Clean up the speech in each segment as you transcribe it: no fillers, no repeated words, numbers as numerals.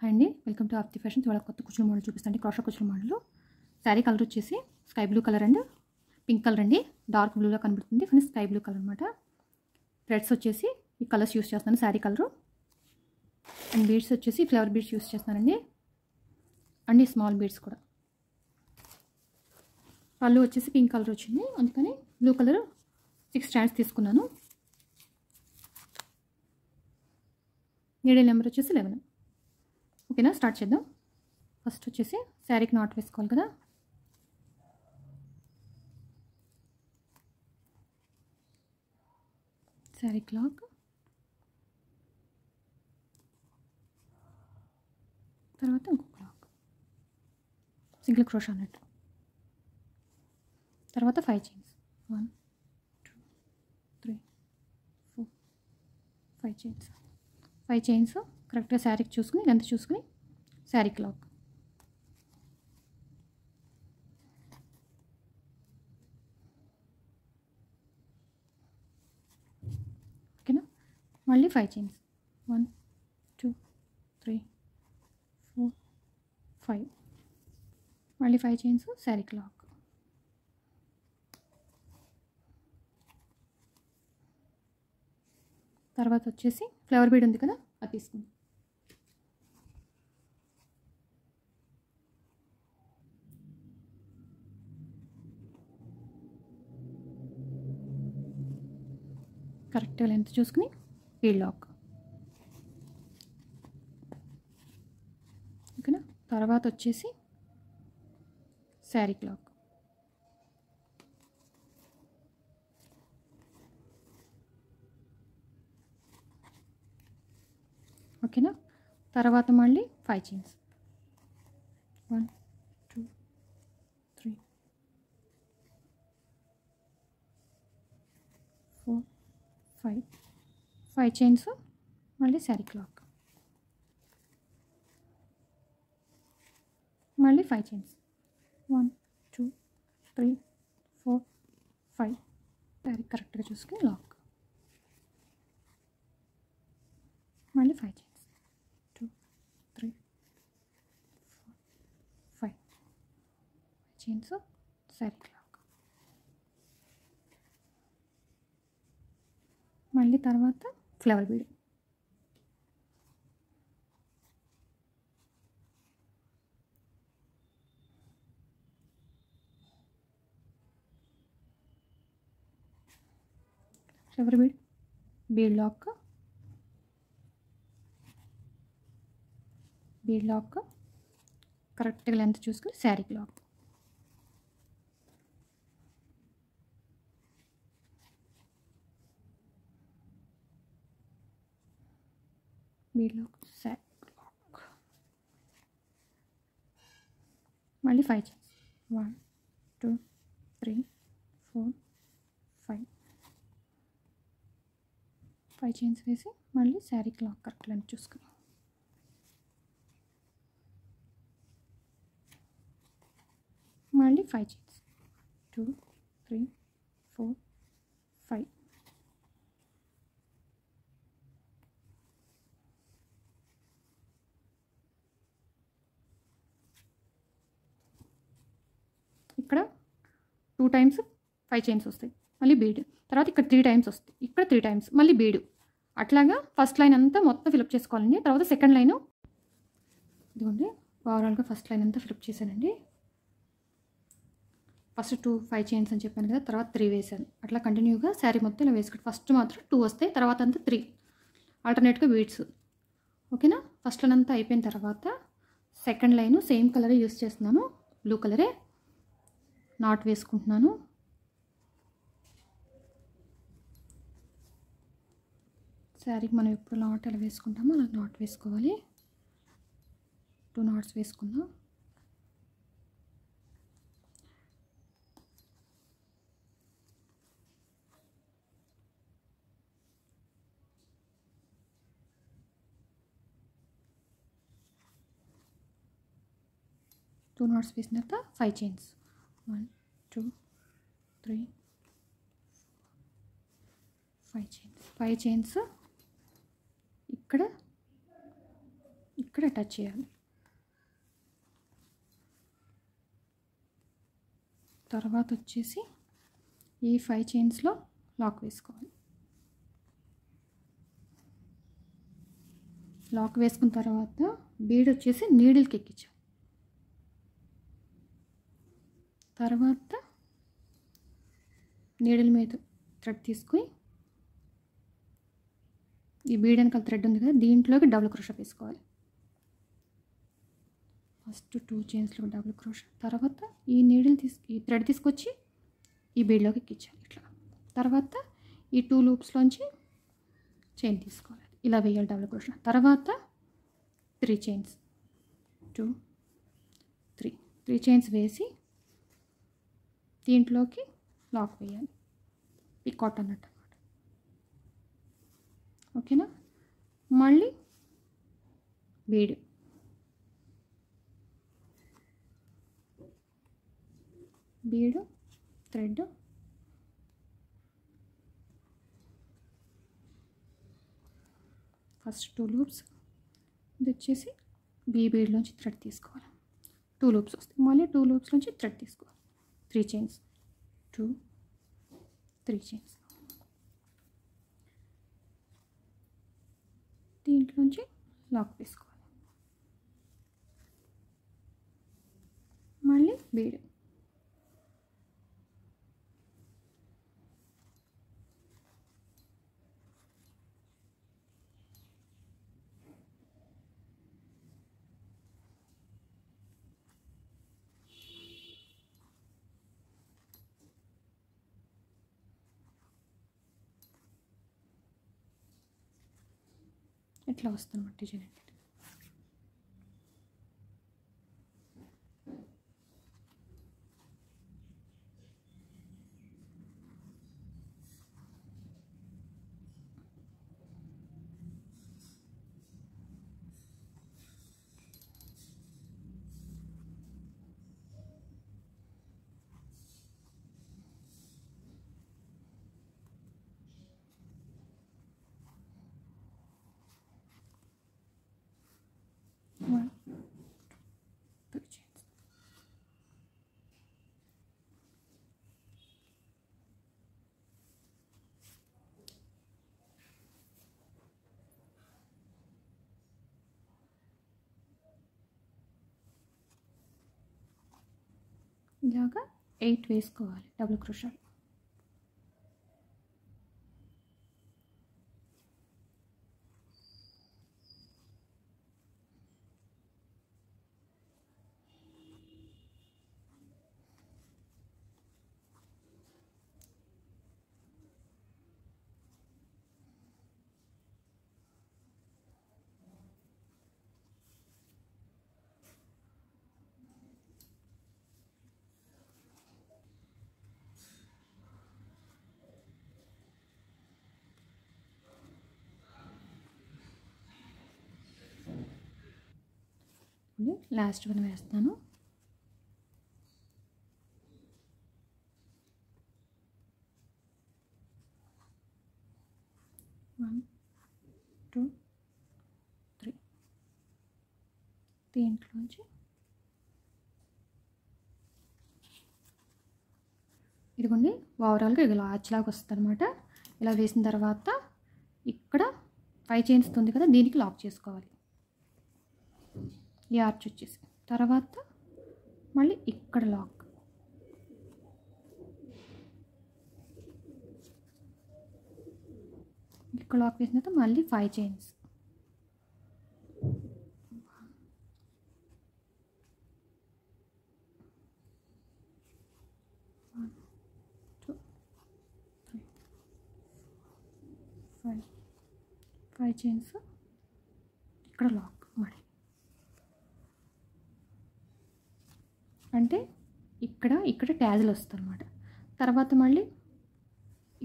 Hi అండి, welcome to Aarti fashion. ఇవాళ కొత్త కుచ్చుల మోడల్ చూపిస్తాండి. క్రాషా కుచ్చుల మోడల్. శారీ కలర్ వచ్చేసి sky blue colour and pink colour అండి. డార్క్ బ్లూలో కనబడుతుంది, కానీ స్కై బ్లూ కలర్ అనమాట. థ్రెడ్స్ వచ్చేసి ఈ కలర్స్ యూస్ చేస్తాను, శారీ కలరు. అండ్ బీడ్స్ వచ్చేసి ఫ్లవర్ బీడ్స్ యూస్ చేస్తానండి, అండ్ స్మాల్ బీడ్స్ కూడా. పళ్ళు వచ్చేసి పింక్ కలర్ వచ్చింది, అందుకని బ్లూ కలర్ 6 స్టాండ్స్ తీసుకున్నాను. నీడిల్ నెంబర్ వచ్చేసి 11. ఓకేనా, స్టార్ట్ చేద్దాం. ఫస్ట్ వచ్చేసి శారీకి నాట్ వేసుకోవాలి కదా. శారీ క్లాక్, తర్వాత ఇంకో క్లాక్, సింగిల్ క్రోషా అన్నట్టు. తర్వాత 5 చైన్స్, 1 2 3 4 5 చైన్స్. 5 చైన్స్ కరెక్ట్గా శారీకి చూసుకుని, లెంత్ చూసుకుని శారీ క్లాక్. ఓకేనా, మళ్ళీ 5 చైన్స్, 1 2 3 4 5. మళ్ళీ 5 చైన్స్, శారీ క్లాక్. తర్వాత వచ్చేసి ఫ్లవర్ బీడ్ ఉంది కదా, అది తీసుకుందాం. కరెక్ట్గా లెంత్ చూసుకుని బీడ్ లాక్. ఓకేనా, తర్వాత వచ్చేసి శారీ క్లాక్. ఓకేనా, తర్వాత మళ్ళీ 5 చైన్స్, 1 2 3 4 5. 5 చైన్స్, మళ్ళీ శారీ క్లాక్. మళ్ళీ 5 చైన్స్, 1 2 3 4 5. శారీ కరెక్ట్గా చూసుకుని లాక్. మళ్ళీ 5 చైన్స్, 2 3 4 5. 5 chains, sari clock. మళ్ళీ తర్వాత flower bead. Flower bead, bead lock, bead lock కరెక్ట్గా లెంత్ చూసుకుని sari clock. Bead lock, sari clock. మళ్ళీ 5 చైన్స్, 1 2 3 4 5. 5 చైన్స్ వేసి మళ్ళీ శారీ క్లాక్ కరెక్ట్ లెంత్ చూసుకుని. మళ్ళీ 5 చైన్స్, 2 3 4 5. ఇక్కడ 2 టైమ్స్ 5 చైన్స్ వస్తాయి, మళ్ళీ బీడ్. తర్వాత ఇక్కడ 3 టైమ్స్ వస్తాయి, ఇక్కడ 3 టైమ్స్ మళ్ళీ బీడు. అట్లాగా ఫస్ట్ లైన్ అంతా మొత్తం ఫిలప్ చేసుకోవాలండి. తర్వాత సెకండ్ లైను ఇదిగోండి, ఓవరాల్గా ఫస్ట్ లైన్ అంతా ఫిలప్ చేశానండి. ఫస్ట్ 5 చైన్స్ అని చెప్పాను కదా, తర్వాత 3 వేసాను. అట్లా కంటిన్యూగా శారీ మొత్తం ఇలా వేసుకుంటాను. ఫస్ట్ మాత్రం 2 వస్తాయి, తర్వాత అంతా 3 ఆల్టర్నేట్గా బీడ్స్. ఓకేనా, ఫస్ట్ లైన్ అంతా అయిపోయిన తర్వాత సెకండ్ లైను సేమ్ కలరే యూస్ చేస్తున్నాను, బ్లూ కలరే. నాట్ వేసుకుంటున్నాను. శారీకి మనం ఎప్పుడు నాట్ ఎలా వేసుకుంటామో అలా నాట్ వేసుకోవాలి. 2 నాట్స్ వేసుకుందాం. టూ నాట్స్ వేసిన తర్వాత 5 చైన్స్, 1 2 3 5 చైన్స్. 5 చైన్స్ ఇక్కడ ఇక్కడ అటాచ్ చేయాలి. తర్వాత వచ్చేసి ఈ 5 చైన్స్లో లాక్ వేసుకోవాలి. లాక్ వేసుకున్న తర్వాత బీడ్ వచ్చేసి నీడిల్కి ఎక్కించాలి. తర్వాత నీడిల్ మీద థ్రెడ్ తీసుకుని ఈ బీడ్ వెనకాల థ్రెడ్ ఉంది కదా, దీంట్లోకి డబుల్ క్రోషా వేసుకోవాలి. ఫస్ట్ 2 చైన్స్లో డబుల్ క్రోషా. తర్వాత ఈ ఈ థ్రెడ్ తీసుకొచ్చి ఈ బీడ్లోకి ఎక్కించాలి ఇట్లా. తర్వాత ఈ 2 లూప్స్లోంచి చైన్ తీసుకోవాలి, ఇలా వేయాలి డబుల్ క్రోషా. తర్వాత 3 చైన్స్, 2 3 చైన్స్ వేసి దీంట్లోకి లాక్ వేయాలి, పికాట్ అన్నట్టు అన్నమాట. ఓకేనా. మళ్ళీ బీడ్, బీడు, థ్రెడ్, ఫస్ట్ 2 లూప్స్, ఇది వచ్చేసి బీడ్లోంచి థ్రెడ్ తీసుకోవాలి. 2 లూప్స్ వస్తాయి, మళ్ళీ 2 లూప్స్ నుంచి థ్రెడ్ తీసుకోవాలి. 3 చైన్స్, 2 3 చైన్స్, దీంట్లోంచి లాక్ వేసుకోవాలి. మళ్ళీ బీడ్, ఇట్లా వస్తుంది డిజైన్ అంటే. ఇలాగా 8 వేసుకోవాలి డబుల్ క్రోషాలు. లాస్ట్ వన్ వేస్తాను. వన్ 2 3 దీంట్లోంచి ఇదిగోండి ఓవరాల్గా ఇలా ఆర్చ్లాగా వస్తుంది అనమాట. ఇలా వేసిన తర్వాత ఇక్కడ 5 చైన్స్ ఉంది కదా, దీనికి లాక్ చేసుకోవాలి ఈ ఆర్చ్ వచ్చేసి. తర్వాత మళ్ళీ ఇక్కడ లాక్, ఇక్కడ లాక్ వేసిన తర్వాత మళ్ళీ 5 చైన్స్, 1 2 3 5 చైన్స్, ఇక్కడ లాక్. మళ్ళీ అంటే ఇక్కడ ట్యాజులు వస్తాయి అన్నమాట. తర్వాత మళ్ళీ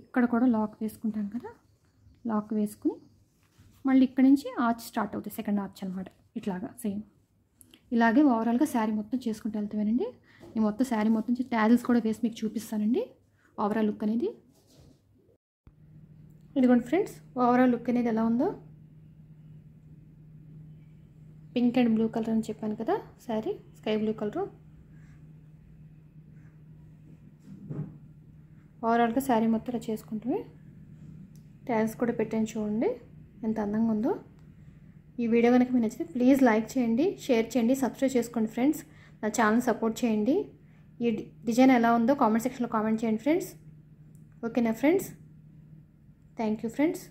ఇక్కడ కూడా లాక్ వేసుకుంటాం కదా, లాక్ వేసుకుని మళ్ళీ ఇక్కడ నుంచి ఆర్చ్ స్టార్ట్ అవుతుంది, సెకండ్ ఆర్చ్ అనమాట. ఇట్లాగా సేమ్ ఇలాగే ఓవరాల్గా శారీ మొత్తం చేసుకుంటూ వెళ్తామేనండి. నేను మొత్తం శారీ మొత్తం ట్యాజుల్స్ కూడా వేసి మీకు చూపిస్తానండి ఓవరాల్ లుక్ అనేది. ఇదిగోండి ఫ్రెండ్స్, ఓవరాల్ లుక్ అనేది ఎలా ఉందో పింక్ అండ్ బ్లూ కలర్ అని చెప్పాను కదా, శారీ స్కై బ్లూ కలరు. ఓవరాల్గా శారీ మొత్తం ఇలా చేసుకుంటే ట్యాగ్స్ కూడా పెట్టాను చూడండి ఎంత అందంగా ఉందో. ఈ వీడియో కనుక మీకు నచ్చితే ప్లీజ్ లైక్ చేయండి, షేర్ చేయండి, సబ్స్క్రైబ్ చేసుకోండి ఫ్రెండ్స్. నా ఛానల్ సపోర్ట్ చేయండి. ఈ డిజైన్ ఎలా ఉందో కామెంట్ సెక్షన్లో కామెంట్ చేయండి ఫ్రెండ్స్. ఓకేనా ఫ్రెండ్స్? Thank you friends.